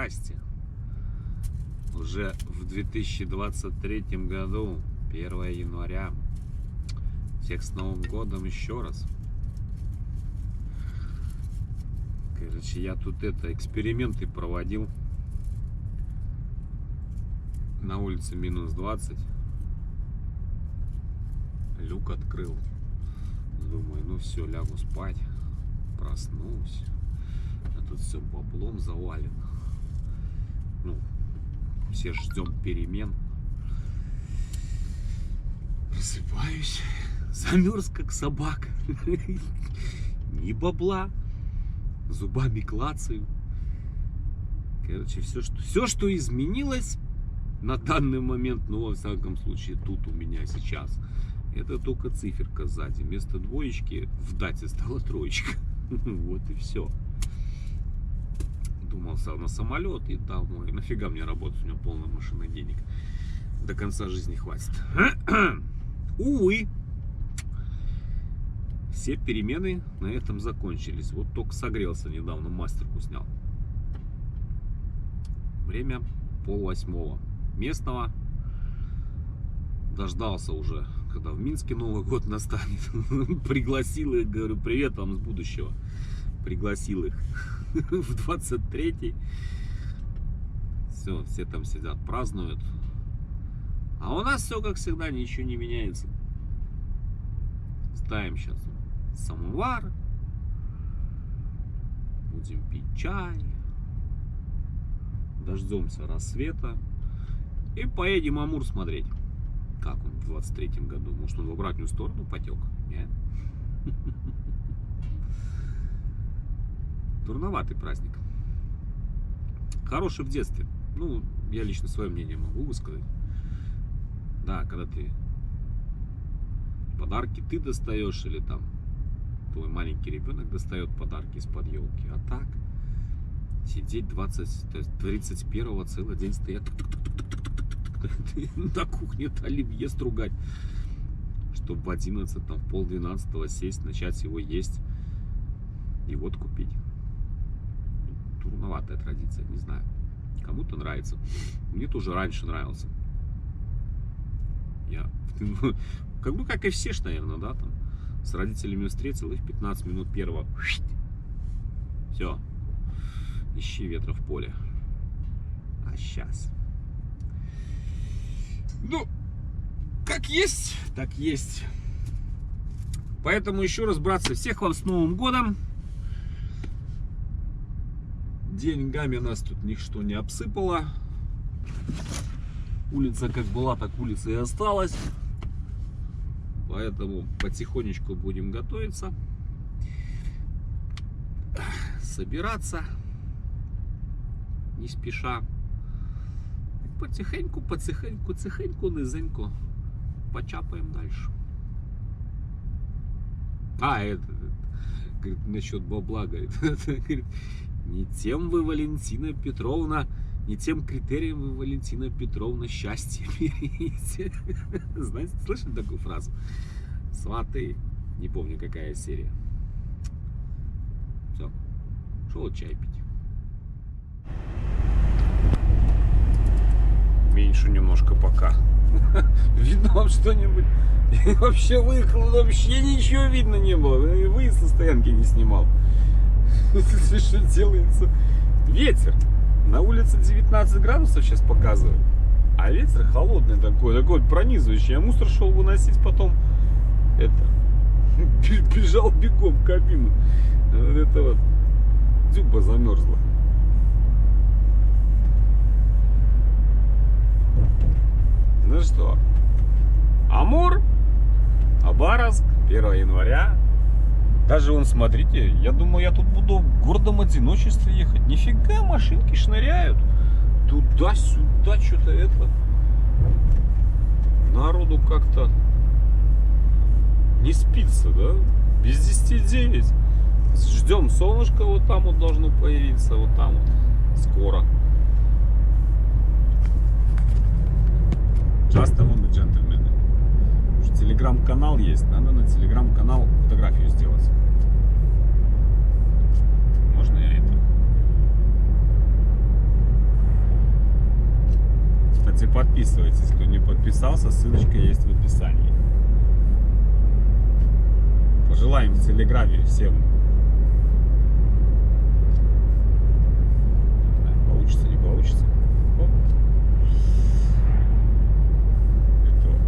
Здрасте. Уже в 2023 году, 1 января. Всех с Новым годом еще раз. Короче, я тут эксперименты проводил. На улице минус 20. Люк открыл. Думаю, ну все, лягу спать. Проснусь. А тут все баблом завалено. Ну, все ждем перемен. Просыпаюсь. Замерз, как собака. Ни бабла. Зубами клацаю. Короче, все, что изменилось на данный момент, ну, во всяком случае, тут у меня сейчас, это только циферка сзади. Вместо двоечки в дате стала троечка. Вот и все. Думался на самолет и домой. Нафига мне работать, у меня полная машина денег. До конца жизни хватит. Увы. Все перемены на этом закончились. Вот только согрелся недавно, мастерку снял. Время 7:30 местного. Дождался уже, когда в Минске Новый год настанет. Пригласил их, говорю, привет вам с будущего. Пригласил их в 23-й. Все там сидят, празднуют. А у нас все как всегда, ничего не меняется. Ставим сейчас самовар. Будем пить чай. Дождемся рассвета. И поедем Амур смотреть. Как он в 23-м году? Может, он в обратную сторону потек? Нет? Турноватый праздник. Хороший в детстве. Ну, я лично свое мнение могу высказать. Да, когда ты подарки ты достаешь, или там твой маленький ребенок достает подарки из-под елки. А так, сидеть 31-го целый день стоять на кухне оливье стругать, чтобы в 11, там, в 11:30 сесть, начать его есть и вот купить. Трудноватая традиция, не знаю. Кому-то нравится. Мне тоже раньше нравился. Я, как и все, наверное, да, там, с родителями встретил и в 15 минут первого. Все. Ищи ветра в поле. А сейчас. Ну, как есть, так есть. Поэтому еще раз, братцы, всех вам с Новым годом. Деньгами нас тут ничто не обсыпало. Улица как была, так улица и осталась. Поэтому потихонечку будем готовиться. Собираться. Не спеша. Потихоньку, низенько почапаем дальше. Это говорит, насчет бабла, говорит, не тем вы, Валентина Петровна, не тем критерием вы, Валентина Петровна, счастье берите. Знаете, слышали такую фразу? Сваты, не помню какая серия. Все, шел чай пить. Меньше немножко пока. Видно вам что-нибудь? Я вообще выехал, вообще ничего видно не было. Выезд со стоянки не снимал. Что делается? Ветер. На улице 19 градусов сейчас показывает. А ветер холодный такой пронизывающий. Я мусор шел выносить, потом бежал бегом в кабину. Это вот дюба замерзла. Ну что, Амур, Хабаровск, 1 января. Даже вон, смотрите, я думаю, я тут буду в гордом одиночестве ехать. Нифига, машинки шныряют. Туда-сюда, что-то народу как-то не спится, да? Без 10:09. Ждем солнышко, вот там вот должно появиться, вот там вот, скоро. Just a moment, джентльмены. Телеграм-канал есть, надо на телеграм-канал фотографию сделать. Можно я это? Кстати, подписывайтесь, кто не подписался, ссылочка есть в описании. Пожелаем в Телеграме всем. Не знаю, получится, не получится. Оп.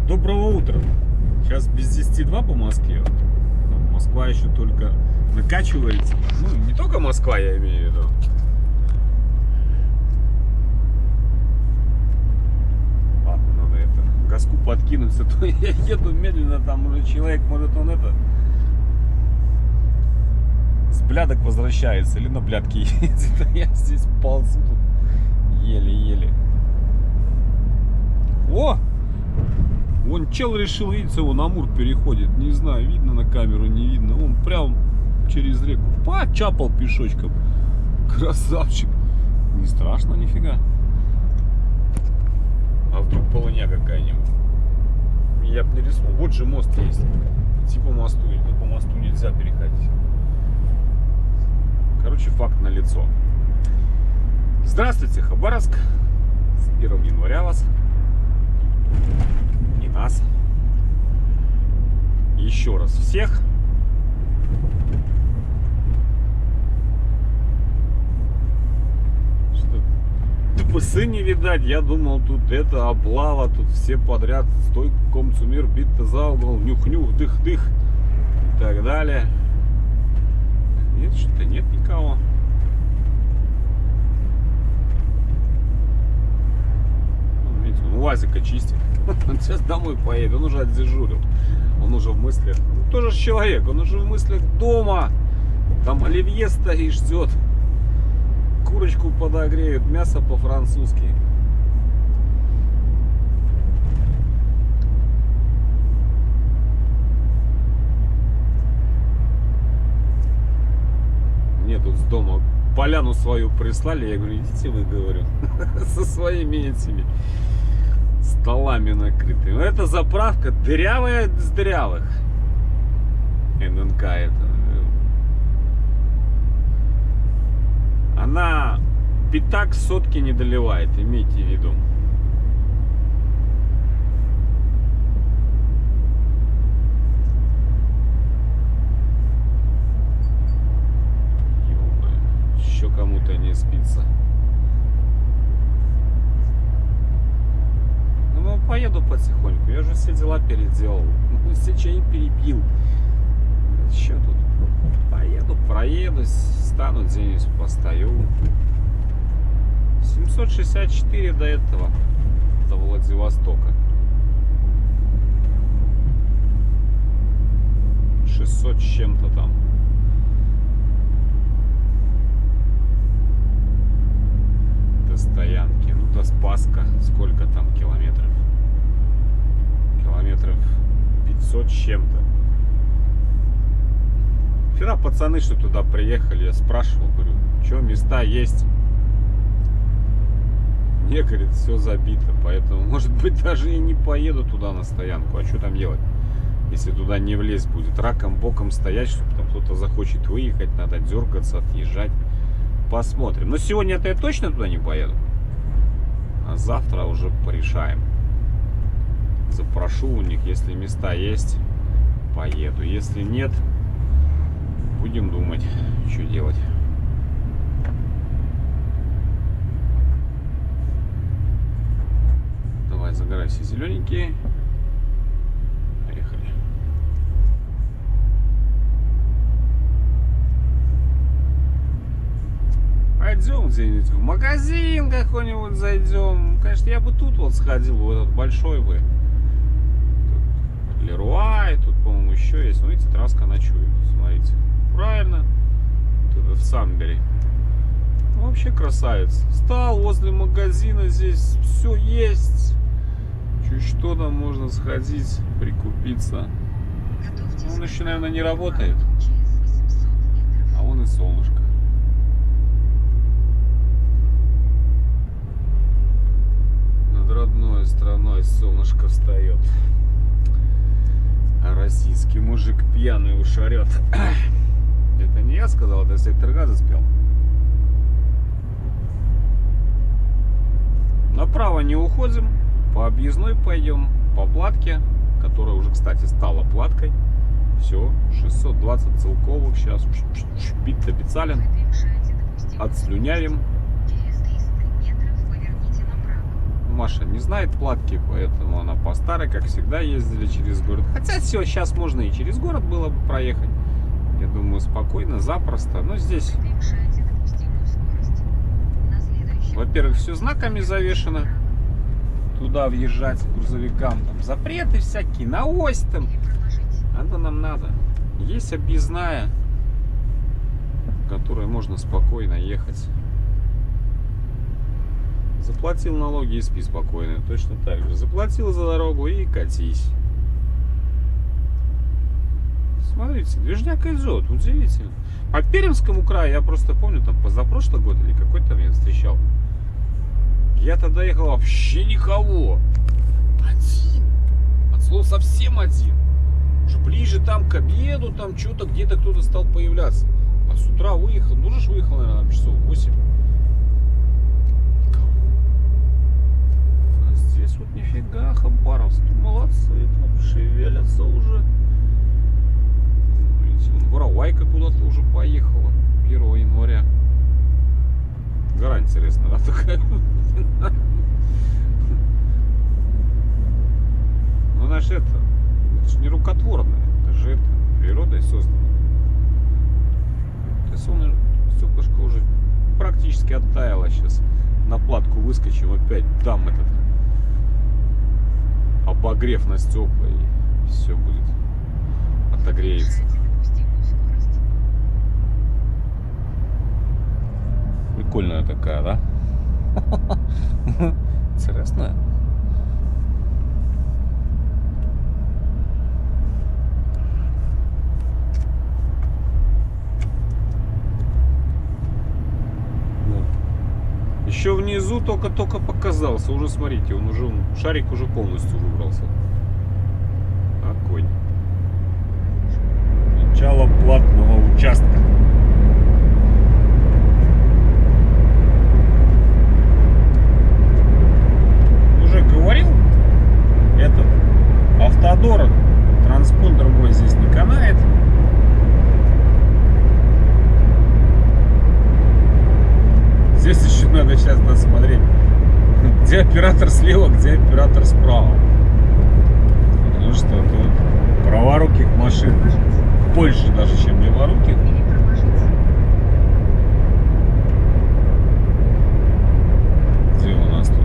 Доброго утра. Сейчас без 10:02 по Москве. Москва еще только накачивается. Ну, не только Москва, я имею в виду. Ладно, надо это, газку подкинуться, то я еду медленно, там уже человек, может он это, с блядок возвращается, или на блядке едет, а я здесь ползу тут еле-еле. О! Вон чел решил, видите, он Амур переходит. Не знаю, видно на камеру, не видно. Он прям через реку почапал пешочком. Красавчик. Не страшно нифига. А вдруг полыня какая-нибудь? Я бы не рискнул. Вот же мост есть. Идти по мосту, или по мосту нельзя переходить. Короче, факт налицо. Здравствуйте, Хабаровск. С 1 января вас. И нас. Еще раз всех. Что? ТПС не видать. Я думал, тут это облава. Тут все подряд. Стой, комцумир, бит-то за угол. Нюх-нюх, дых-дых. И так далее. Нет, что-то нет никого. УАЗика чистит. Он сейчас домой поедет, он уже отдежурил. Он уже в мыслях. Ну, тоже человек, он уже в мыслях дома. Там оливье стоит, ждет. Курочку подогреют, мясо по-французски. Мне тут с дома поляну свою прислали. Я говорю, идите вы, говорю, со своими этими столами накрытыми. Это заправка дырявая с дырявых. ННК это. Она пятак сотки не доливает, имейте в виду. Ё-моё, еще кому-то не спится. Поеду потихоньку, я же все дела переделал, все чаи перепил. Что тут? Поеду, проедусь, стану где-нибудь, постою. 764 до этого, до Владивостока. 600 с чем-то там. До стоянки, ну до Спасска, сколько там километров? Километров 500 с чем-то. Вчера пацаны, что туда приехали, я спрашивал, говорю, что места есть? Мне, говорит, все забито, поэтому, может быть, даже и не поеду туда на стоянку. А что там делать, если туда не влезть будет? Раком, боком стоять, чтобы там кто-то захочет выехать, надо дергаться, отъезжать. Посмотрим. Но сегодня-то я точно туда не поеду. А завтра уже порешаем. Запрошу у них, если места есть, поеду. Если нет, будем думать, что делать. Давай, загорай все зелененькие. Поехали. Пойдем где-нибудь в магазин какой-нибудь зайдем. Конечно, я бы тут вот сходил, в этот большой бы. Леруа, и тут, по-моему, еще есть. Ну, видите, Траска ночует. Смотрите. Правильно. Тут в Самбере. Ну, вообще красавец. Стал возле магазина, здесь все есть. Чуть что там можно сходить, прикупиться. Он еще, наверное, не работает. А вон и солнышко. Над родной страной солнышко встает. А российский мужик пьяный уж орет. Это не я сказал, это Сектор Газа спел. Направо не уходим, по объездной пойдем, по платке, которая уже, кстати, стала платкой. Все, 620 целковых сейчас. Бит-то бицален. Отслюнявим. Маша не знает платки, поэтому она по старой, как всегда, ездили через город. Хотя все, сейчас можно и через город было бы проехать. Я думаю, спокойно, запросто. Но здесь, во-первых, все знаками завешено. Туда въезжать грузовикам. Там запреты всякие, на ось там. Это нам надо. Есть объездная, в которой можно спокойно ехать. Заплатил налоги и спи спокойно. Точно так же. Заплатил за дорогу и катись. Смотрите, движняк идет. Удивительно. По Пермскому краю, я просто помню, там позапрошлый год или какой-то я встречал. Я тогда ехал, вообще никого. Один. От слова совсем один. Уже ближе там к обеду, там что-то где-то кто-то стал появляться. А с утра выехал, ну же выехал, наверное, на часов 8. А здесь вот нифига, хабаровские молодцы, там шевелятся уже. Видите, воровайка куда-то уже поехала 1 января. Гора интересная, да, такая? Ну, знаешь, это же не рукотворное, это же это природой создано. Стеклышко уже практически оттаяло. Сейчас на платку выскочим, опять дам этот обогрев на стекла, и все будет, отогреется. Прикольная такая, да? Интересная. Еще внизу только показался. Уже смотрите, шарик уже полностью выбрался. Огонь. Начало платного участка. Уже говорил, этот Автодор, транспондер мой здесь не канает. Здесь еще надо сейчас досмотреть, где оператор слева, где оператор справа. Потому что тут праворуких машин больше даже, чем леворуких. Где у нас тут?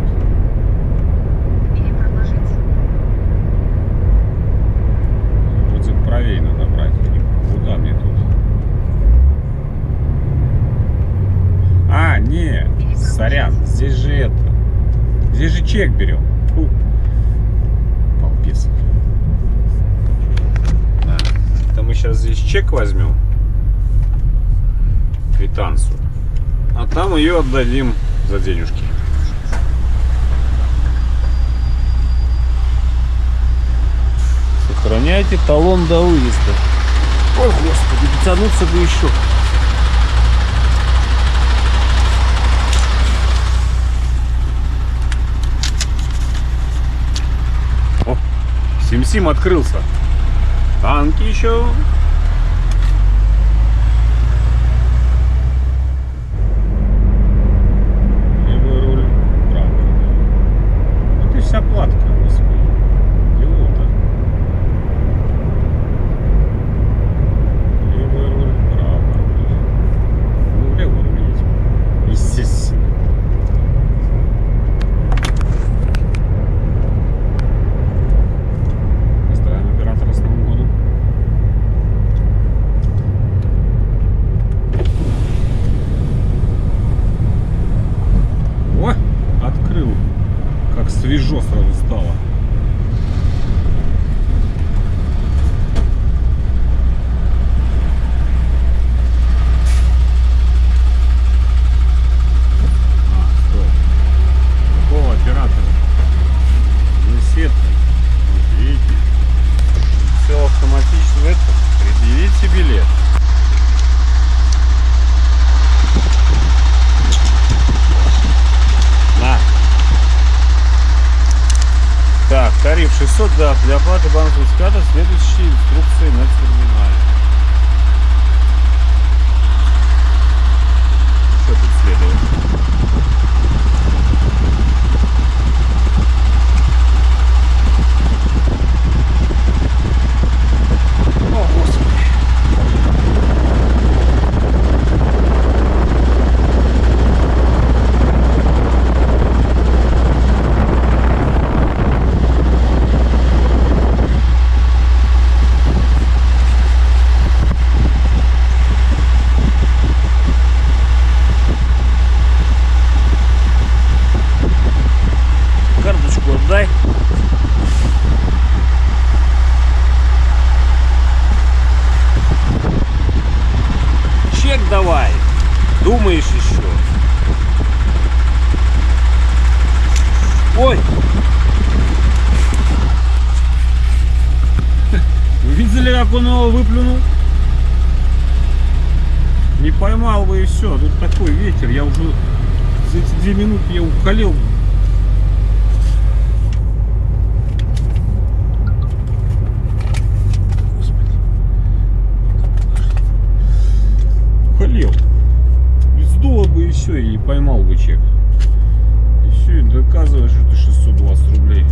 Будем правее надо брать. Куда мне тут? А, не, сорян, здесь же это. Здесь же чек берем. Фу. Балбес. Да. Это мы сейчас здесь чек возьмем. Квитанцию. А там ее отдадим за денежки. Сохраняйте талон до выезда. Ой, господи, дотянуться бы еще. Сим-Сим открылся. Танки еще. Левый руль, правый. Вот и вся платка, господи. Дело-то. Левый руль, правый руль. Ну, левый руль есть. Естественно. Свежо сразу стало. Стоп. Какого оператора? Здесь это. Вот видите. Все автоматично это. Предъявите билет. На. 600, да, для оплаты банковской карты следующие инструкции на терминале. Что тут следует? О, Господи. Карточку отдай. Чек давай. Думаешь еще? Ой! Вы видели, как он его выплюнул? Не поймал бы и все. Тут такой ветер. Я уже за эти 2 минуты я уколел. Уколел. И сдуло бы и все, и поймал бы чек. И все, и доказываешь, что ты 620 рублей.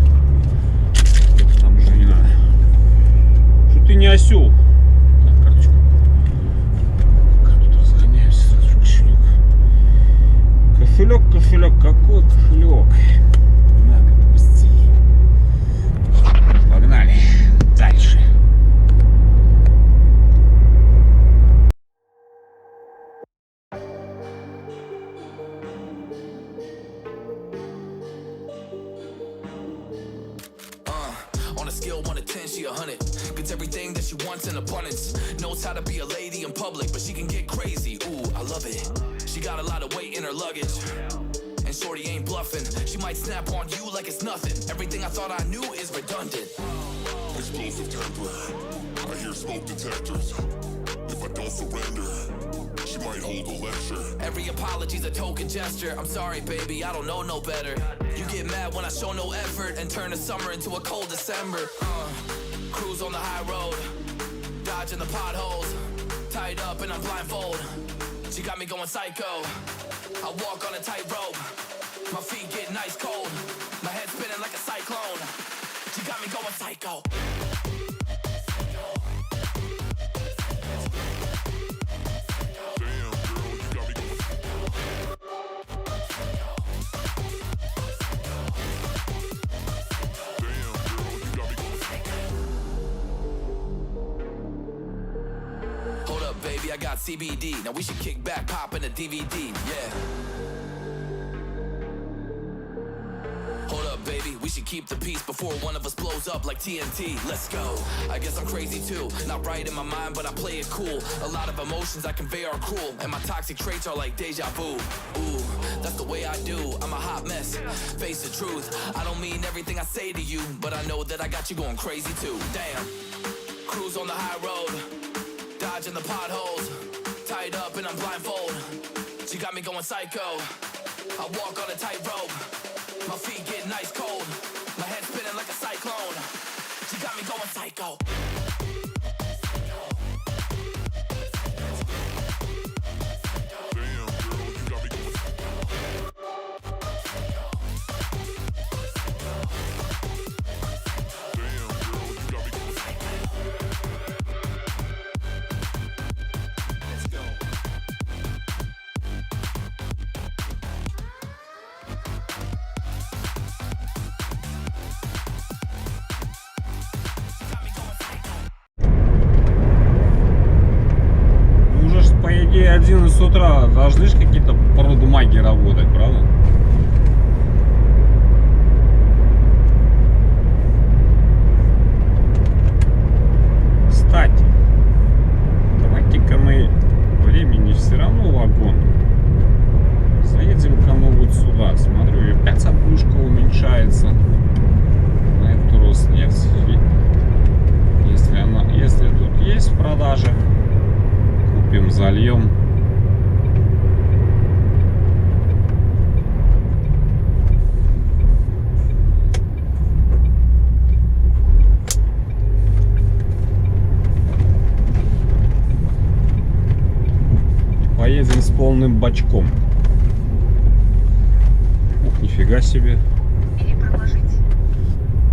Это там уже не надо. Что ты не осел. Так, карточку. Пока тут разгоняемся, сразу же кошелек. Кошелек, кошелек, какой кошелек? Надо быстрее. Погнали. Дальше. On a scale 1 to 10, she 100. Gets everything that she wants in abundance. Knows how to be a lady in public, but she can get crazy. Ooh, I love it. She got a lot of weight in her luggage. And shorty ain't bluffing. She might snap on you like it's nothing. Everything I thought I knew is redundant. Explosive temper. I hear smoke detectors. If I don't surrender, she might hold a lecture. Every apology's a token gesture. I'm sorry, baby, I don't know no better. You get mad when I show no effort and turn the summer into a cold December. Cruise on the high road, dodging the potholes. Tied up and I'm blindfold. She got me going psycho. I walk on a tightrope. My feet get nice cold. My head spinning like a cyclone. She got me going psycho. Damn, girl, you got me going. Damn, girl, you got me going. Hold up, baby, I got CBD. Now we should kick back, pop in a DVD, yeah. Hold up, baby, we should keep the peace before one of us blows up like TNT. Let's go. I guess I'm crazy too. Not right in my mind, but I play it cool. A lot of emotions I convey are cruel, and my toxic traits are like deja vu. Ooh, that's the way I do. I'm a hot mess. Face the truth. I don't mean everything I say to you, but I know that I got you going crazy too. Damn. Cruise on the high road, dodging the potholes. Tied up and I'm blindfold. She got me going psycho. I walk on a tightrope. My feet get nice cold. My head spinning like a cyclone. She got me going psycho. Damn, girl, you got me going. Damn, girl, you got me going. Let's go. Got me going psycho. Ну, уже ж, по идее 11 утра должны ж какие-то продумаги работать, правда? Кстати, давайте-ка мы времени все равно вагон. Заедем-ка мы вот сюда. Смотрю, и опять обложка уменьшается на эту Роснефть. Если тут есть в продаже, купим, зальем. полным бачком. Ух, нифига себе. Или проложить.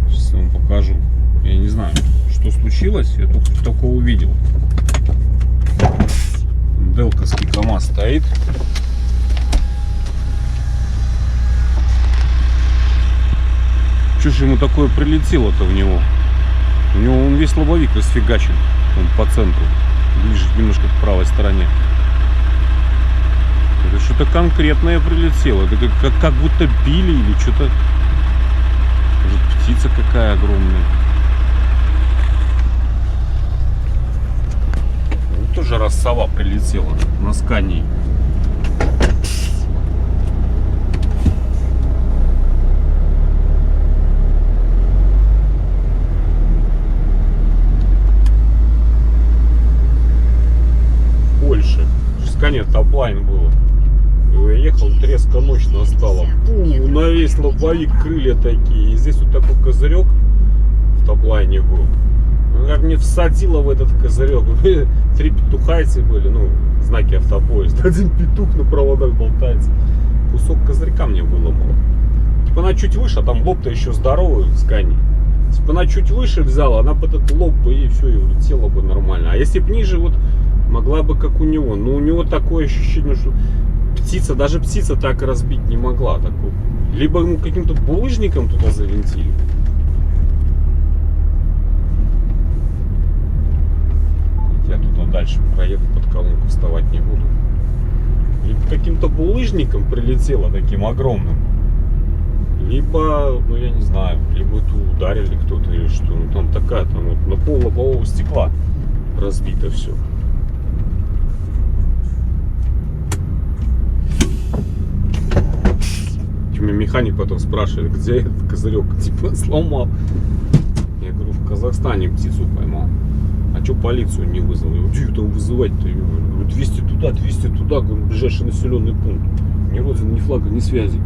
Сейчас я вам покажу. Я не знаю, что случилось. Я только увидел. Делковский КамАЗ стоит. Что же ему такое прилетело-то в него? У него он весь лобовик расфигачен. Он по центру. Ближе немножко к правой стороне. Это что-то конкретное прилетело. Это как будто били или что-то. Может, птица какая огромная. Вот тоже раз сова прилетела на скании. Польше. Скане топлайн было. Я ехал, треска ночно стала. На весь лобовик крылья такие. И здесь вот такой козырек в топлайне был. Как мне всадило в этот козырек. 3 петухайцы были, ну, знаки автопоезда. 1 петух на проводах болтается. Кусок козырька мне выломал. Типа она чуть выше, а там лоб-то еще здоровый в скане. Типа она чуть выше взяла, она бы этот лоб бы и все, и улетела бы нормально. А если бы ниже, вот могла бы как у него. Но у него такое ощущение, что птица, даже птица так разбить не могла. Такую. Либо ему каким-то булыжником туда завинтили. Я туда дальше проеду, под колонку вставать не буду. Либо каким-то булыжником прилетело таким огромным. Либо, ну я не знаю, либо это ударили кто-то или что. Ну там такая, там вот на пол лобового стекла разбито все. Меня механик потом спрашивает, где этот козырек, типа, сломал. Я говорю, в Казахстане птицу поймал. А что полицию не вызвал? Я говорю, где там вызывать-то? Я говорю, 200 туда, говорю, ближайший населенный пункт. Ни родины, ни флага, ни связи.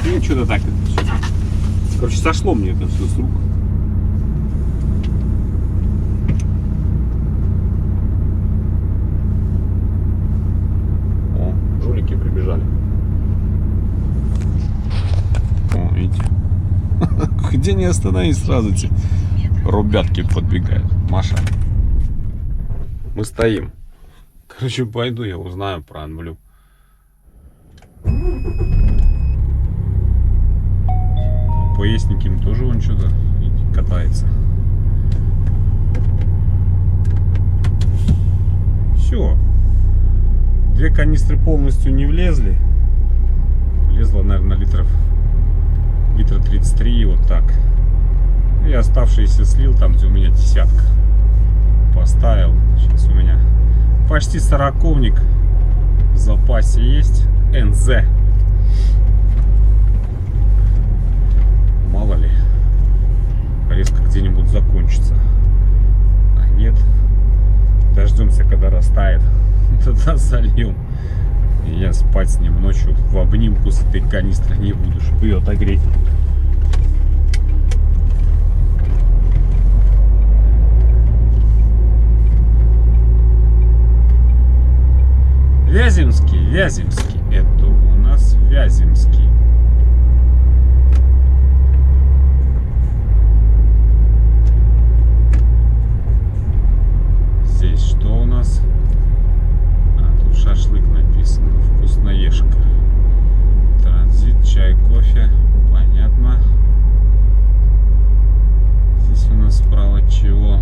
И что-то так это все. Короче, сошло мне это все с рук. О, жулики прибежали. О, видите. Где не остановись, сразу эти ребятки подбегают. Маша. Мы стоим. Короче, пойду, я узнаю про Анблю. Поездниким тоже он что-то катается. Все. 2 канистры полностью не влезли. Влезло, наверное, литра 33, вот так. И оставшиеся слил там, где у меня 10. Поставил. Сейчас у меня почти 40-ник в запасе есть. НЗ. Мало ли, резко где-нибудь закончится. А нет, дождемся, когда растает. Тогда зальем. И я спать с ним ночью в обнимку с этой канистрой не буду, чтобы ее отогреть. Вяземский, это у нас Вяземский. Здесь что у нас? А, тут шашлык написано, вкусноежка. Транзит, чай, кофе, понятно. Здесь у нас справа чего?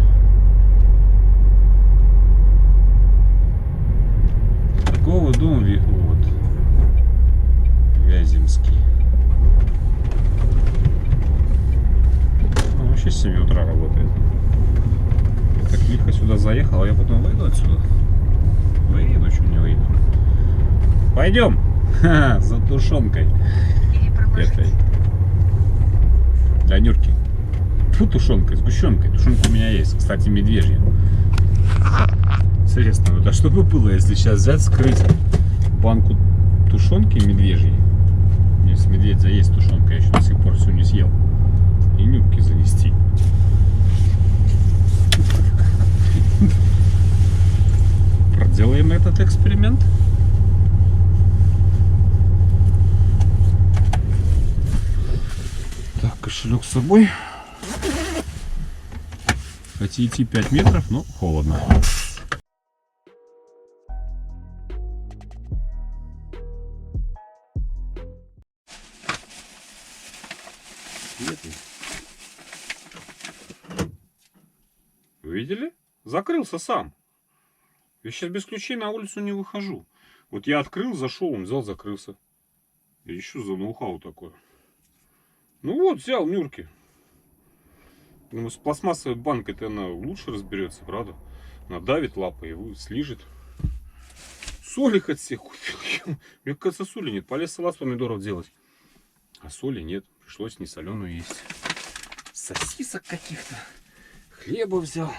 Торговый дом, вот, Вяземский. Ну, вообще с 7 утра работает. Так лихо сюда заехал, а я потом выйду отсюда. Выйду, что не выйду. Пойдем за тушенкой этой. Для Нюрки. Фу, тушенкой, сгущенкой. Тушенка у меня есть, кстати, медвежья. Интересно, да что бы было, если сейчас взять, скрыть банку тушенки медвежьей. Если медведя есть тушенка, я еще до сих пор всю не съел. И Нюрки занести. Проделаем это. этот эксперимент. Так, кошелек с собой. Хотя идти 5 метров, но холодно. Видели? Закрылся сам. Я сейчас без ключей на улицу не выхожу. Вот я открыл, зашел, он взял, закрылся. Я ищу за ноу-хау такое. Ну вот, взял Нюрки. Ну, с пластмассовой банкой-то она лучше разберется, правда? Надавит лапой и слижет. Соли хоть себе купил. Мне кажется, соли нет. Полез салат с помидоров делать. А соли нет. Пришлось не соленую есть. Сосисок каких-то. Хлеба взял.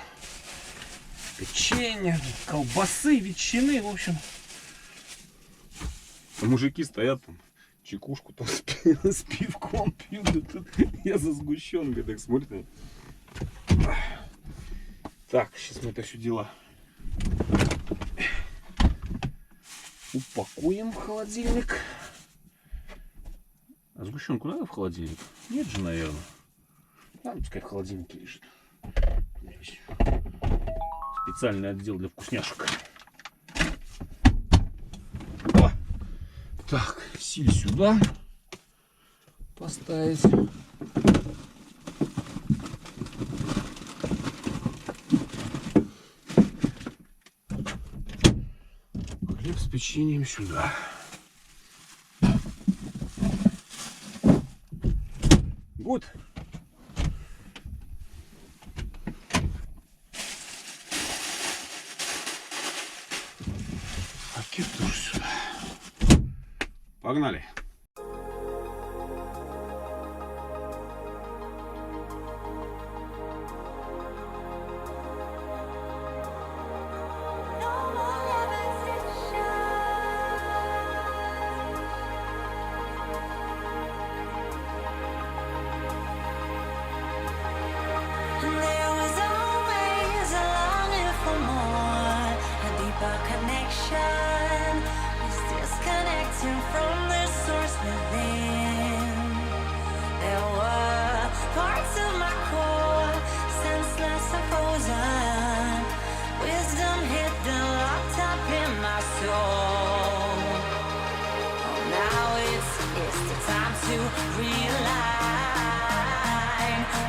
Печенье, колбасы, ветчины, в общем. А мужики стоят там, чекушку там с пивком пьют. Я за сгущенкой так смотрю. Так, сейчас мы это все дело упакуем в холодильник. А сгущенку надо в холодильник? Нет же, наверное. Ладно, пускай в холодильнике лежит. Специальный отдел для вкусняшек. О! Так, силь сюда поставить. Хлеб с печеньем сюда. Good. Пакет тоже сюда. Погнали. There was always a longing for more, a deeper connection. Was disconnecting from the source within. There were parts of my core, senseless and frozen. Wisdom hidden, locked up in my soul. Oh, now it's the time to realign,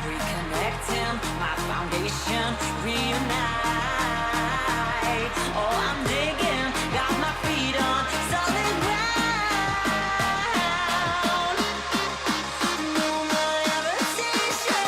reconnecting my foundation, reunite. Oh, I'm digging, got my feet on solid ground. No more levitation.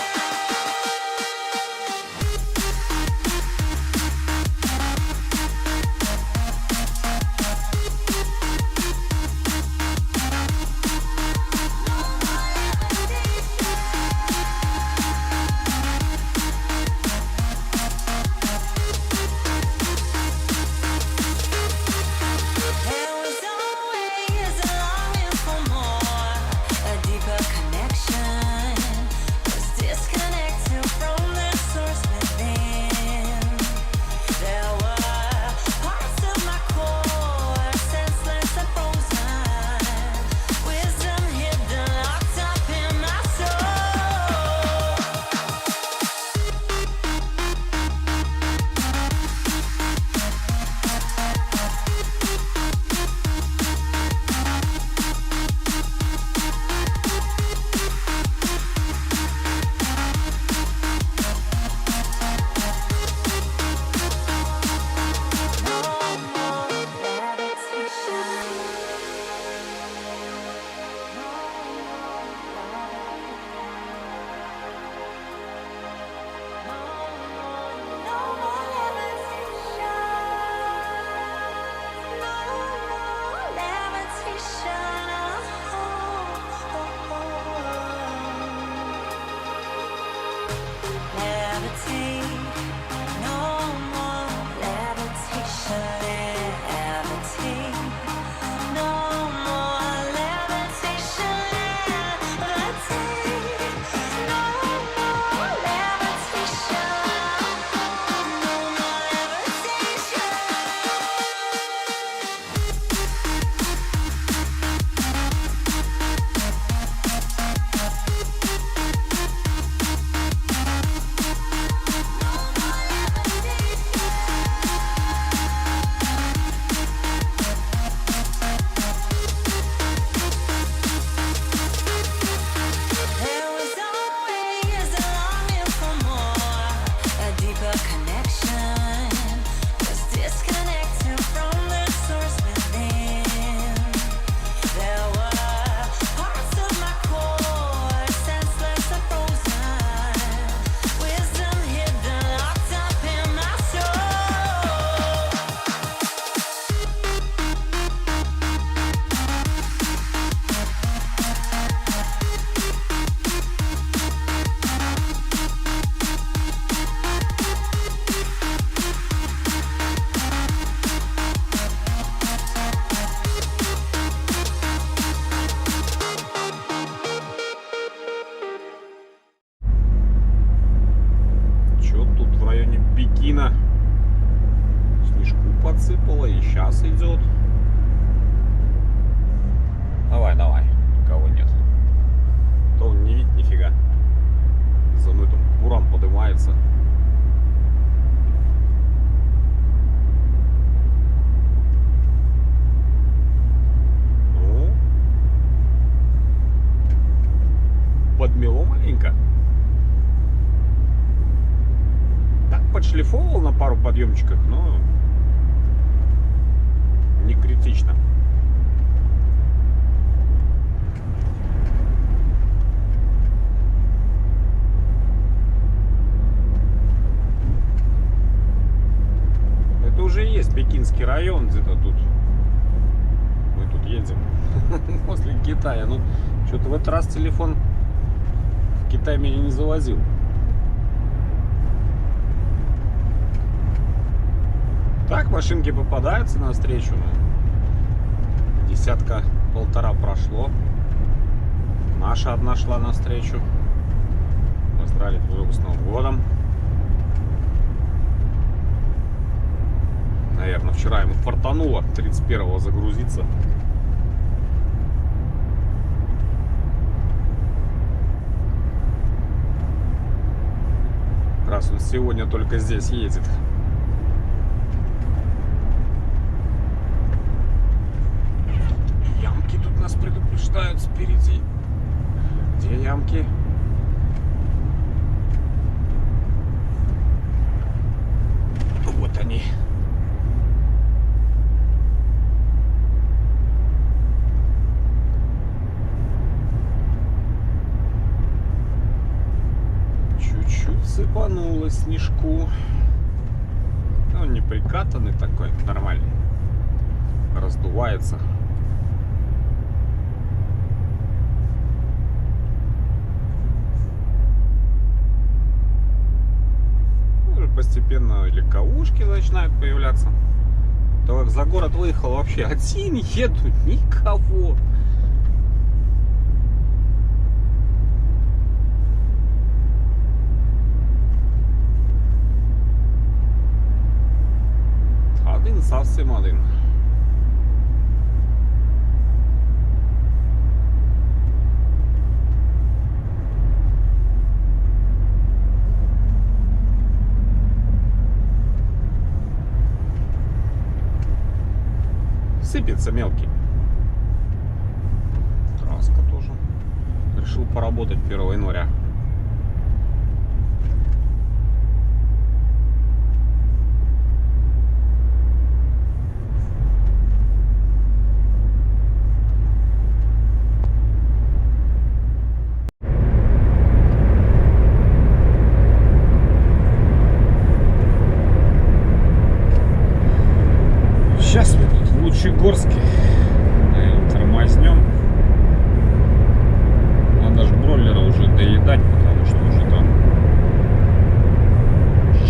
районе Пекина. Снежку подсыпало и сейчас идет. Давай, давай, никого нет. То он не видит нифига. За мной там буран поднимается. Ну, подмело маленько. Так подшлифовал на пару подъемчиках, но не критично. Это уже есть Пекинский район, где-то тут. Мы тут едем после Китая. Ну, что-то в этот раз телефон в Китай меня не завозил. Так, машинки попадаются навстречу. Десятка-полтора прошло. Наша одна шла навстречу. Поздравили друг друга с Новым годом. Наверное, вчера ему фартануло 31-го загрузиться. Раз он сегодня только здесь едет. Ямки тут нас предупреждают спереди. Где ямки? Вот они. Чуть-чуть сыпануло снежку. Ну, не прикатанный такой, нормальный. Раздувается. Постепенно легковушки начинают появляться. То как за город выехал, вообще один еду, никого. Один, совсем один. Сыпется мелкий. Краска тоже. Решил поработать 1 января. Сейчас мы тут в Лучегорске, наверное, тормознем. Надо же бройлера уже доедать, потому что уже там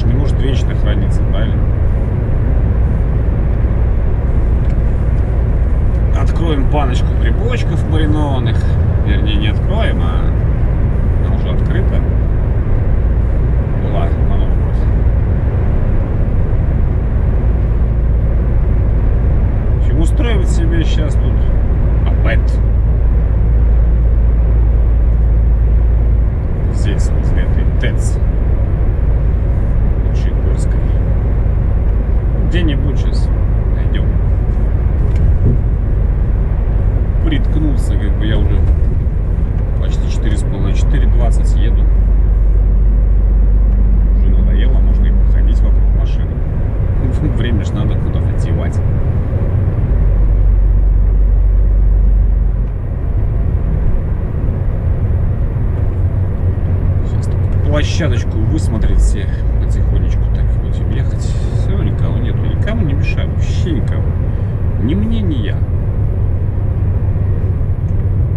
не может вечно храниться, правильно? Откроем баночку грибочков маринованных. Вернее, не откроем, а она уже открыта. Была на Новый год. Устроить себе сейчас тут обед. Здесь, возле этой ТЭЦ Лучегорской. Где-нибудь сейчас найдем. Приткнулся, как бы я уже почти 4,5-4,20 еду. Уже надоело, можно и походить вокруг машины. Время ж надо куда-то девать. Площадочку высмотреть все потихонечку, так будем ехать. Все, никого нету, никому не мешаю, вообще никого. Ни мне, ни я.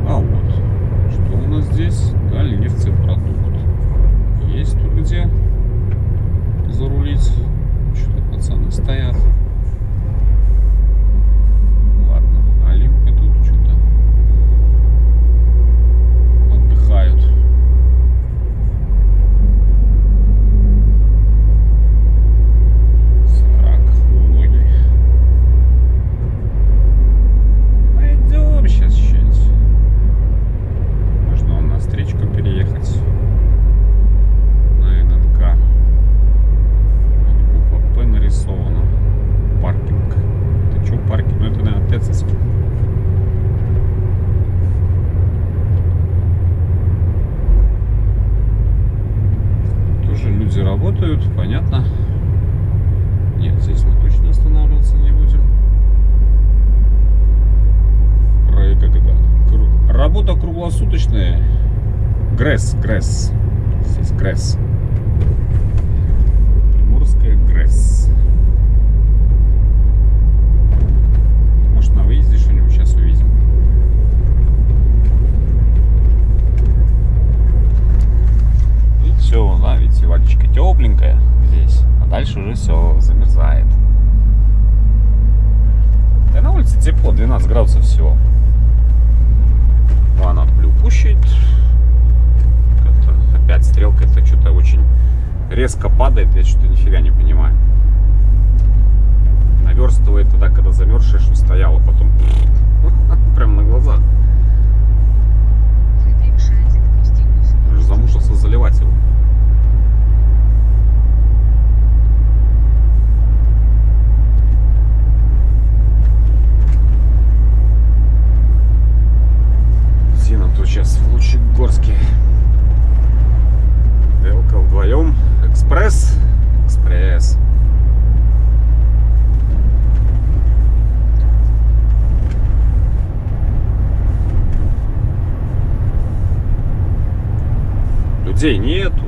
А вот, что у нас здесь? Дальний нефтепродукт. Есть тут где зарулить. Что-то пацаны стоят. Ладно, Олимпы тут что-то отдыхают. работают, понятно. Нет, здесь мы точно останавливаться не будем. Как это? Работа круглосуточная. ГРЭС. Здесь ГРЭС. Приморская ГРЭС. Может, на выезде что-нибудь сейчас увидим. И все, да, видите, водичка тепленькая здесь. А дальше уже все замерзает. Да на улице тепло, 12 градусов всего. Она плюпущит. Опять стрелка-то что-то очень резко падает. Я что-то нифига не понимаю. Наверстывает тогда, когда замерзшая что стояла, потом прям на глазах. Я уже замучился заливать его. Тут сейчас в Лучегорске. Делка вдвоем. Экспресс. Людей нету.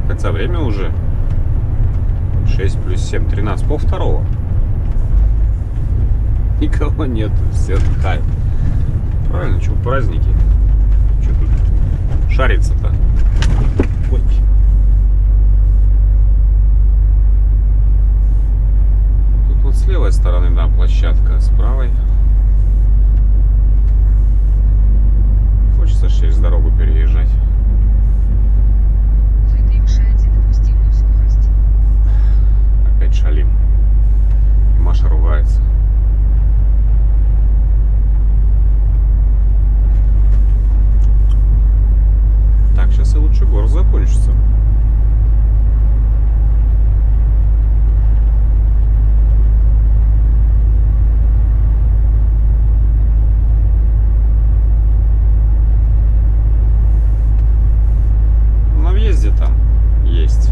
Хотя время уже 6 плюс 7, 13, полвторого. Никого нету, все отдыхают. Правильно, что праздники. Что тут шарится-то? Ой. Тут вот с левой стороны, да, площадка, с правой. Хочется через дорогу переезжать. Вы превышаете допустимую скорость. Опять шалим. И Маша ругается. Сейчас и Лучегорск закончится. На въезде там есть.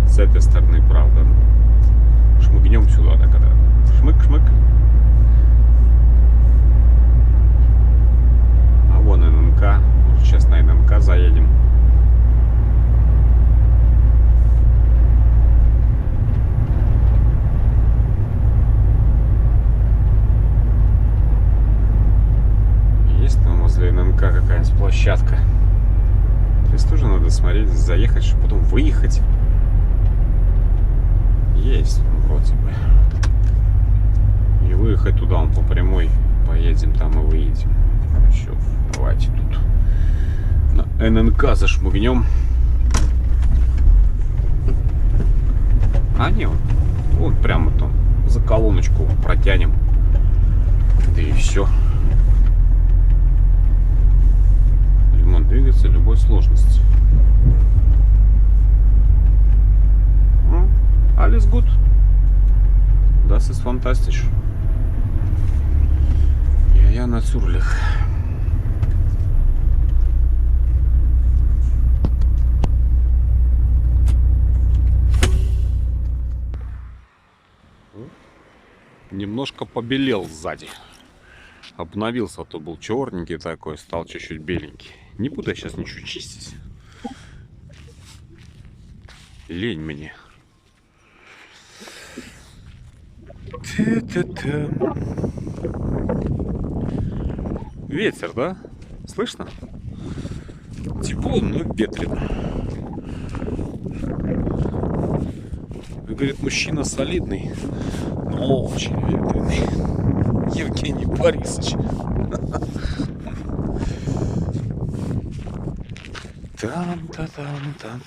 С этой стороны, правда. Шмыгнем сюда, да, когда. Шмык-шмык. А вон ННК. Сейчас на ННК заедем. Возле ННК какая-нибудь площадка. Здесь тоже надо смотреть, заехать, чтобы потом выехать. Есть, вроде бы. И выехать туда, он по прямой. Поедем там и выедем. Еще, давайте тут на ННК зашмыгнем. А не, вот прямо там за колоночку протянем. Да и все. Двигаться любой сложности. Alles gut. Das ist fantastisch. Ja, natürlich. Немножко побелел сзади. Обновился, а то был черненький такой, стал чуть-чуть беленький. Не буду я сейчас ничего чистить. Лень мне. Ветер, да? Слышно? Тепло, но ветрено. Говорит, мужчина солидный, но очень ветреный. Евгений Борисович.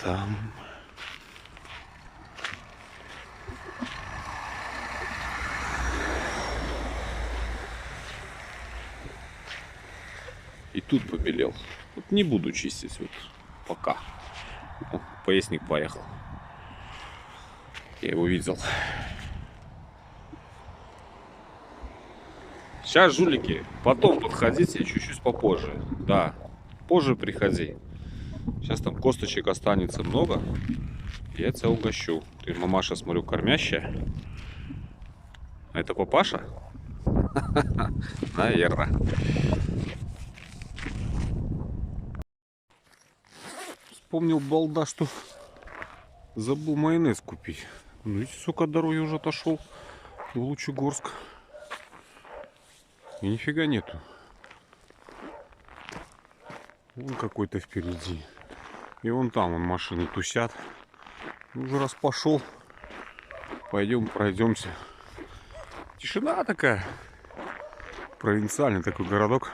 Там. И тут побелел. Вот не буду чистить вот пока. О, поясник поехал. Я его видел. Сейчас, жулики, потом подходите чуть-чуть попозже. Да, позже приходи. Сейчас там косточек останется много. Я тебя угощу. Ты, мамаша, смотрю, кормящая. А это папаша? Наверное. Вспомнил, балда, что забыл майонез купить. Ну, видите, сколько дороги уже отошел в Лучегорск. И нифига нету. Вон какой-то впереди. И вон там вон машины тусят. Уже раз пошел. Пойдем пройдемся. Тишина такая. Провинциальный такой городок.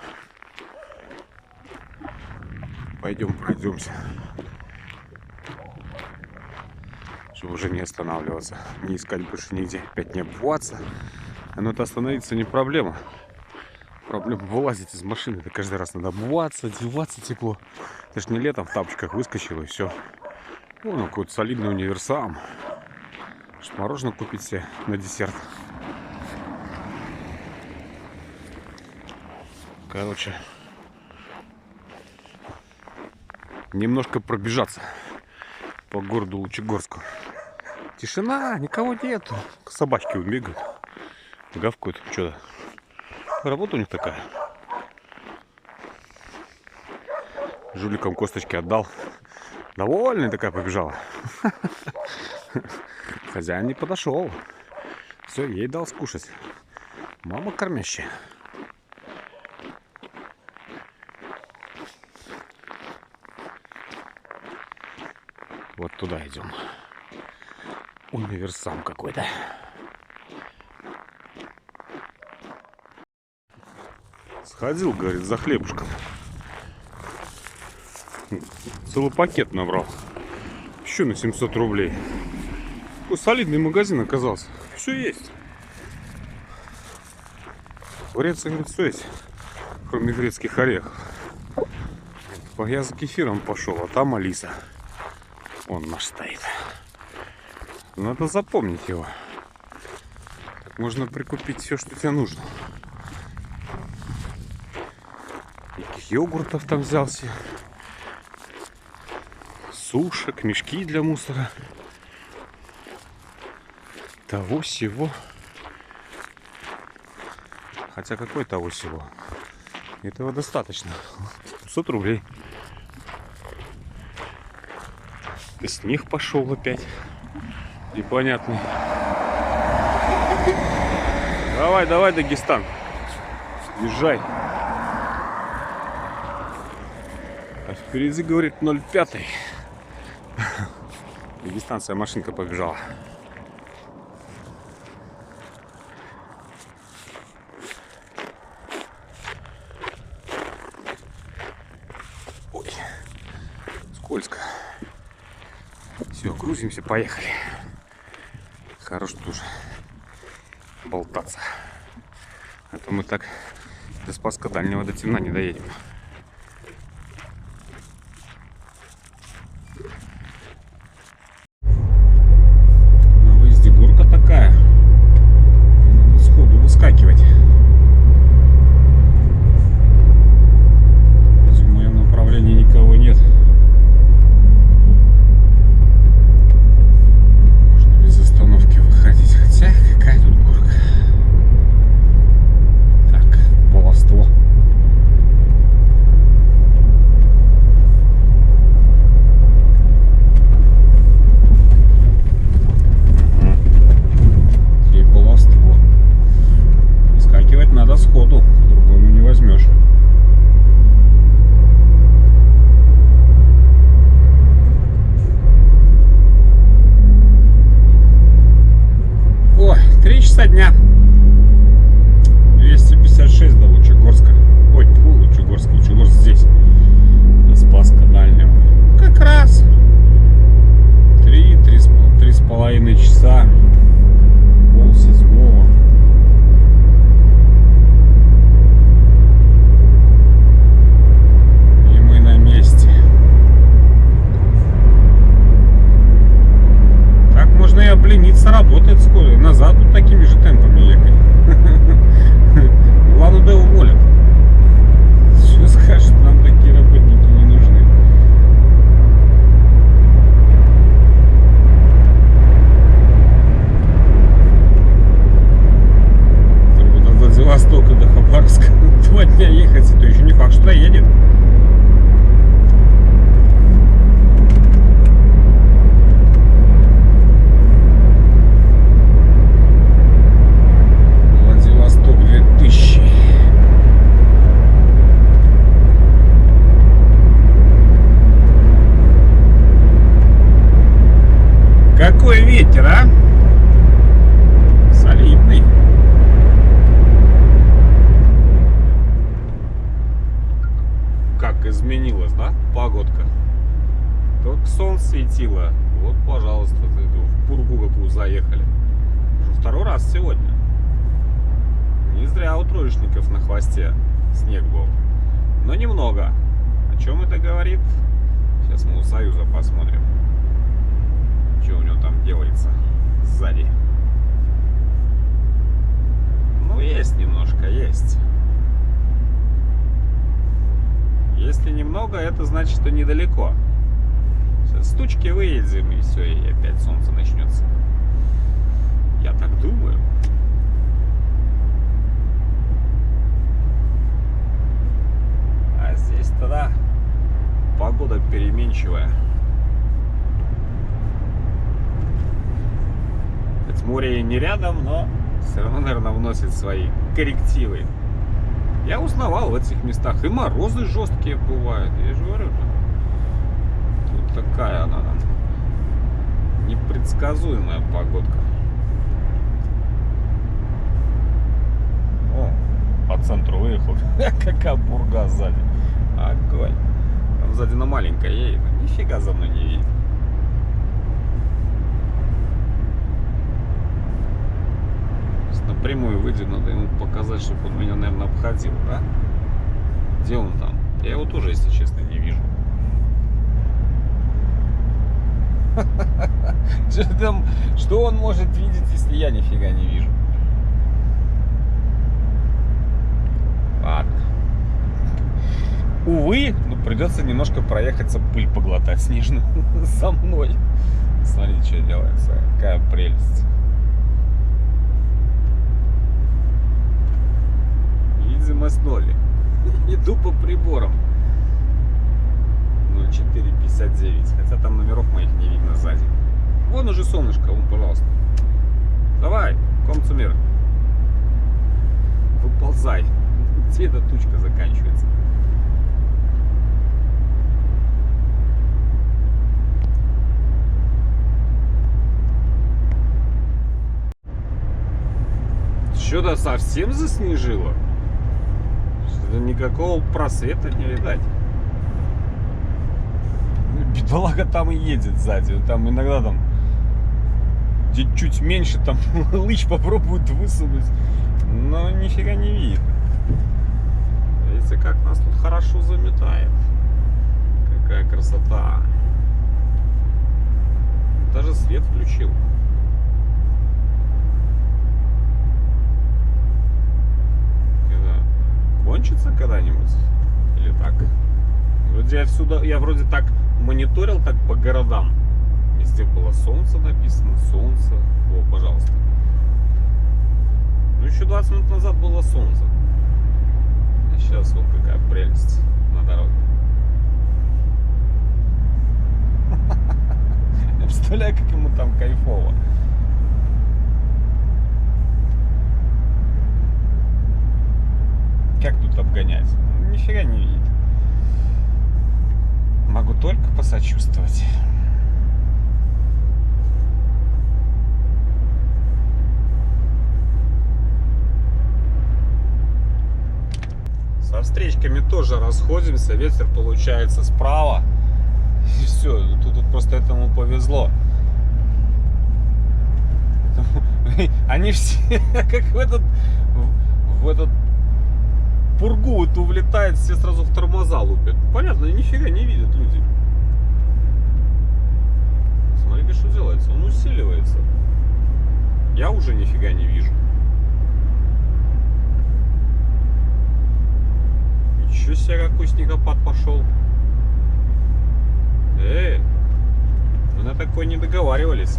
Пойдем пройдемся. Чтобы уже не останавливаться. Не искать больше нигде. Опять не обуваться. Но это остановиться не проблема. Проблема вылазить из машины. Это каждый раз надо обуваться, одеваться тепло. Это ж не летом в тапочках выскочил и все. Вон какой-то солидный универсам. Что мороженое купить себе на десерт. Короче, немножко пробежаться по городу Лучегорску. Тишина, никого нету. Собачки убегают, гавкают, что-то. Работа у них такая. Жуликам косточки отдал. Довольная такая побежала. Хозяин не подошел. Все, ей дал скушать. Мама кормящая. Вот туда идем. Универсам какой-то. Сходил, говорит, за хлебушком. Целый пакет набрал. Еще на 700 рублей. Такой солидный магазин оказался. Все есть. В Греции, говорит, все есть. Кроме грецких орехов. Я за кефиром пошел, а там Алиса. Он наш стоит. Надо запомнить его. Так можно прикупить все, что тебе нужно. Никаких йогуртов там взялся. Сушек, мешки для мусора. Того всего. Хотя какой того всего? Этого достаточно. 500 рублей. И снег пошел опять. Непонятный. Давай, давай, Дагестан. Езжай. А впереди, говорит, 0,5. Дагестанская машинка побежала. Ой, скользко. Все, грузимся, поехали. Хорош тут уже болтаться. А то мы так до Спасска Дальнего до темна не доедем. На выезде горка такая. Надо сходу выскакивать. В моем направлении никого нет. Какая тут горка. Так, баловство. И баловство. Скакивать надо сходу, по-другому не возьмешь. Ой, 3 часа дня. 256 до Лучегорска. Ой, Лучегорск здесь. До Спасска Дальнего. Как раз 3,5 часа. 6:30. И мы на месте. Так можно и облениться, работает скоро. Назад тут такими же темпами ехать. Ладно, да уволят. Что скажут, нам такие работники не нужны. какой ветер, а? Солидный. Как изменилась, да, погодка? Только солнце светило. Вот, пожалуйста, в пургу какую заехали. Уже второй раз сегодня. Не зря у троечников на хвосте снег был. Но немного. О чем это говорит? Сейчас мы у Союза посмотрим, что у него там делается сзади. Ну, есть немножко, есть. Если немного, это значит, что недалеко. Сейчас с тучки выедем, и все, и опять солнце начнется. Я так думаю. А здесь тогда погода переменчивая. Хоть море и не рядом, но все равно, наверное, вносит свои коррективы. Я узнавал в этих местах. И морозы жесткие бывают. Я же говорю, тут такая она непредсказуемая погодка. О, по центру выехал. Какая бурга сзади. Огонь. Там сзади на маленькая едет. Нифига за мной не видит. Напрямую выйдет, надо ему показать, чтобы он меня, наверное, обходил, да? Где он там? Я его тоже, если честно, не вижу. Что он может видеть, если я нифига не вижу? Ладно. Увы, ну придется немножко проехаться, пыль поглотать снежную со мной. Смотрите, что делается. Какая прелесть. Видимость 0. Иду по приборам. 0459. Хотя там номеров моих не видно сзади. Вон уже солнышко, вон, пожалуйста. Давай, комцумир. Выползай. Где эта тучка заканчивается? Что-то совсем заснежило. Никакого просвета не видать. Бедолага там и едет сзади. Там иногда там чуть меньше там лыч попробует высунуть, но нифига не видно. Видите, как нас тут хорошо заметает. Какая красота. Даже свет включил. Кончится когда-нибудь? Или так? Вроде я вроде так мониторил так по городам. Везде было солнце написано, солнце. О, пожалуйста. Ну еще 20 минут назад было солнце. А сейчас вот какая прелесть на дороге. Я представляю, как ему там кайфово. Как тут обгонять? Нифига не видит. Могу только посочувствовать. Со встречками тоже расходимся. Ветер получается справа. И все. Тут просто этому повезло. Они все как в этот пургу эту влетает, все сразу в тормоза лупят. Понятно, нифига не видят люди. Смотрите, что делается. Он усиливается. Я уже нифига не вижу. Ничего себе, какой снегопад пошел. Мы на такое не договаривались.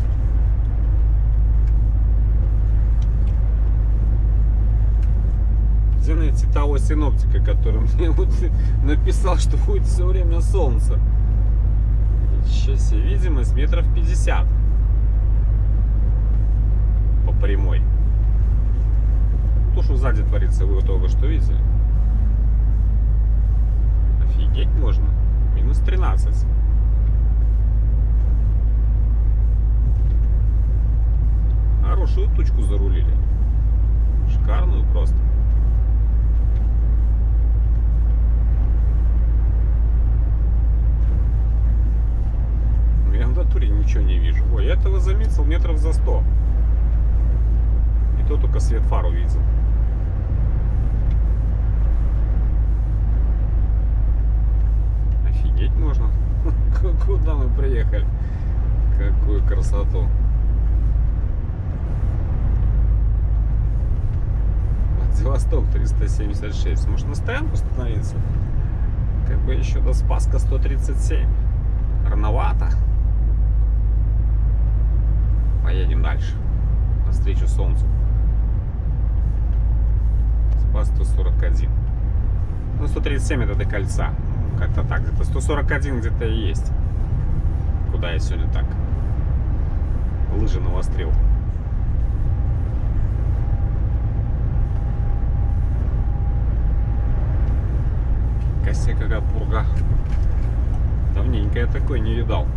Где найти того синоптика, который мне вот написал, что будет все время солнце? Ничего себе, видимость метров 50 по прямой. То, что сзади творится, вы только что видели. Офигеть можно. Минус 13. Хорошую тучку зарулили. Шикарную просто. Я в натуре ничего не вижу. Ой, я этого заметил метров за 100. И то только свет фар увидел. Офигеть можно. Куда мы приехали? Какую красоту. Владивосток 376. Может на стоянку остановиться? Как бы еще до Спасска 137. Рановато. Поедем дальше. Навстречу солнцу. Спас 141. Ну 137 это до кольца. Как-то так. Где-то 141 где-то и есть. Куда я сегодня так лыжи навострил. Костя какая пурга. Давненько я такой не видал.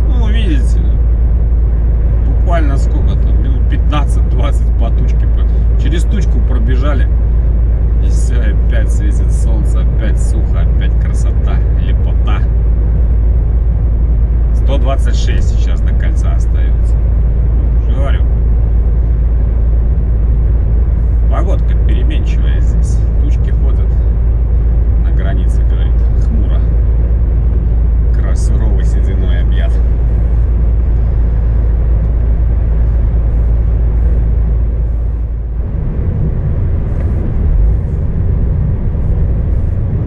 Ну, видите, буквально сколько там, минут 15-20 по тучке. Через тучку пробежали. И все, опять светит солнце, опять сухо, опять красота, лепота. 126 сейчас до кольца остается. Уже говорю. Погодка переменчивая здесь. Тучки ходят. На границе, говорит, хмуро. Край суровый сединой объят.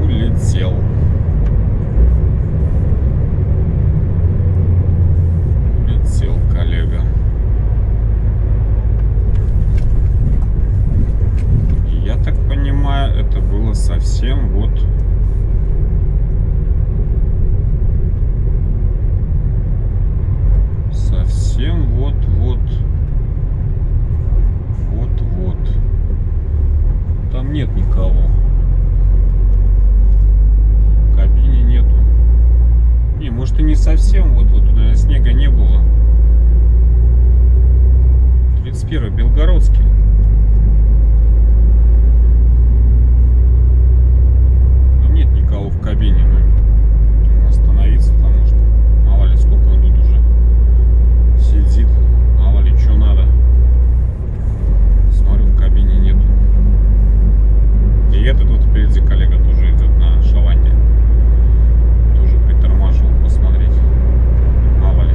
Улетел. Улетел, коллега. Я так понимаю, это было совсем вот... Совсем вот-вот. Вот-вот. Там нет никого. В кабине нету. Не, может и не совсем вот-вот. Наверное, снега не было. 31-й, Белгородский. Но нет никого в кабине. Ну, остановиться, потому что мало ли сколько он тут уже сидит. Мало ли что надо. Смотрю, в кабине нету. И этот вот впереди коллега тоже идет на шаланде. Тоже притормаживал посмотреть. Мало ли.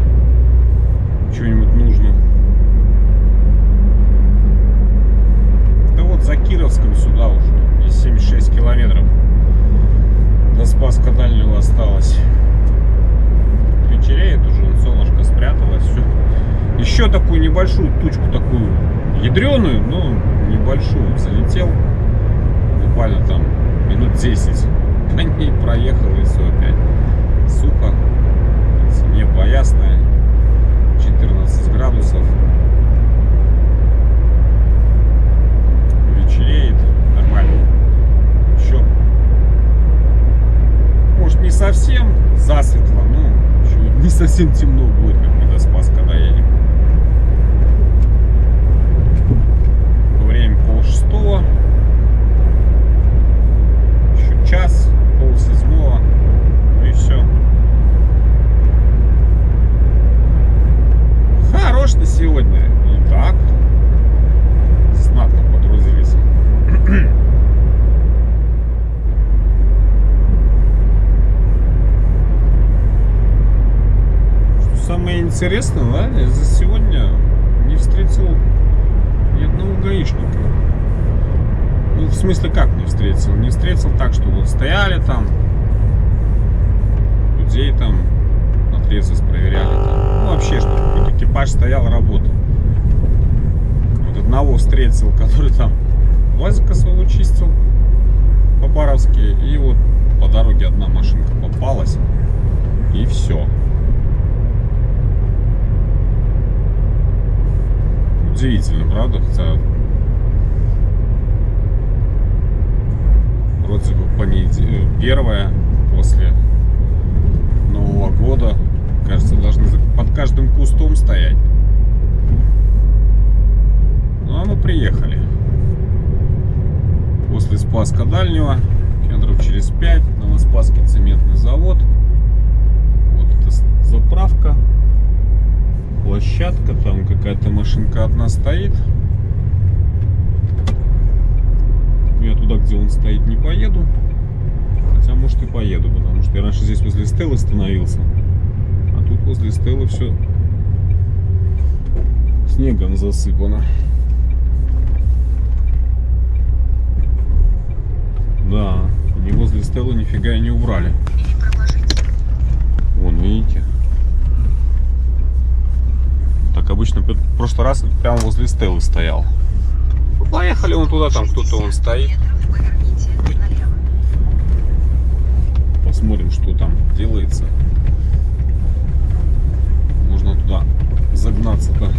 Что-нибудь нужно. Да вот за Кировском сюда уже. И 76 километров. До Спасска дальнего осталось. Вечереет уже, солнышко спряталось. Все. Еще такую небольшую тучку, такую ядреную, но небольшую. Залетел. Буквально там минут 10 по ней проехал, и все опять сухо, небо ясное, 14 градусов, вечереет, нормально. Еще, может, не совсем засветло, но еще не совсем темно будет, как мы до Спасска доедем. Время 5:30. Час, 6:30, ну и все. Хорош ты сегодня. И так. Знатно подрузились. Что самое интересное, да, я за сегодня не встретил ни одного гаишника. Ну, в смысле, как не встретил? Не встретил так, что вот стояли там, людей там на трезвость проверяли там. Ну, вообще, что какой-то экипаж стоял, работал. Вот одного встретил, который там УАЗика своего чистил по-баровски. И вот по дороге одна машинка попалась. И все. удивительно, правда? Хотя вроде бы первое после Нового года, кажется, должны под каждым кустом стоять. Ну а мы приехали. После Спаска Дальнего, километров через 5, Новоспасский цементный завод. Вот это заправка, площадка, там какая-то машинка одна стоит. Я туда, где он стоит, не поеду. Хотя, может, и поеду, потому что я раньше здесь возле Стеллы становился. А тут возле Стеллы все снегом засыпано. Да, не возле Стеллы нифига и не убрали. И проложить. Вон, видите? Так обычно в прошлый раз прямо возле Стеллы стоял. Поехали вон туда, там кто-то вон стоит. Поверните налево. Посмотрим, что там делается. Можно туда загнаться-то.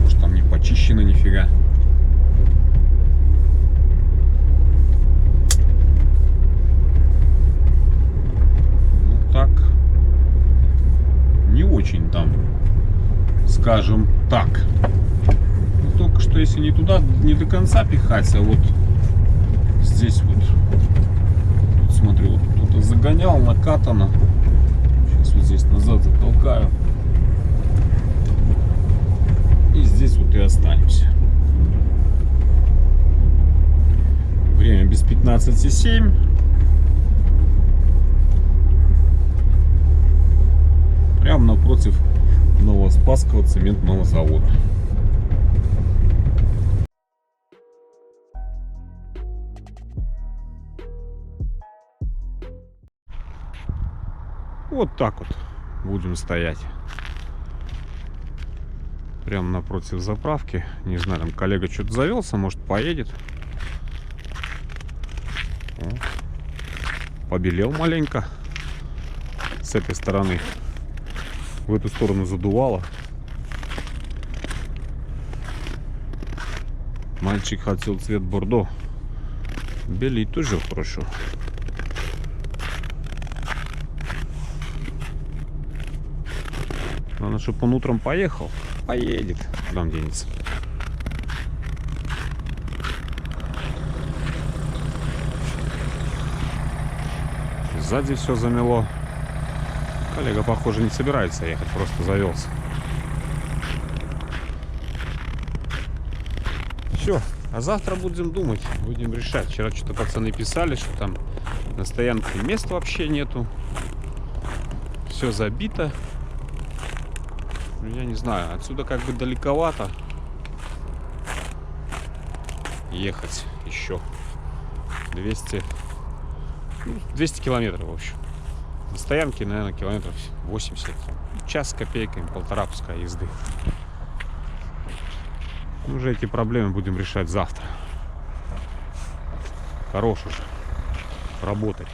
Может, там не почищено нифига. Ну так. Не очень там, скажем так. Ну, только что если не туда, не до конца пихать, а вот здесь вот. Вот смотрю, вот кто-то загонял, накатано. Сейчас вот здесь назад затолкаю. И здесь вот и останемся. Время без 15:07. Прямо напротив Новоспасского цементного завода. Вот так вот будем стоять. Прямо напротив заправки. Не знаю, там коллега что-то завелся, может поедет. О, побелел маленько. С этой стороны. В эту сторону задувало. Мальчик хотел цвет бордо. Белить тоже хорошо. Надо, чтобы он утром поехал. Поедет. Куда он денется? Сзади все замело. Коллега, похоже, не собирается ехать, просто завелся. Все, а завтра будем думать, будем решать. Вчера что-то пацаны писали, что там на стоянке мест вообще нету. Все забито. Я не знаю, отсюда как бы далековато ехать еще 200 километров, в общем. До стоянки, наверное, километров 80. Час с копейками, полтора пускай езды. Уже эти проблемы будем решать завтра. Хорош уже работать.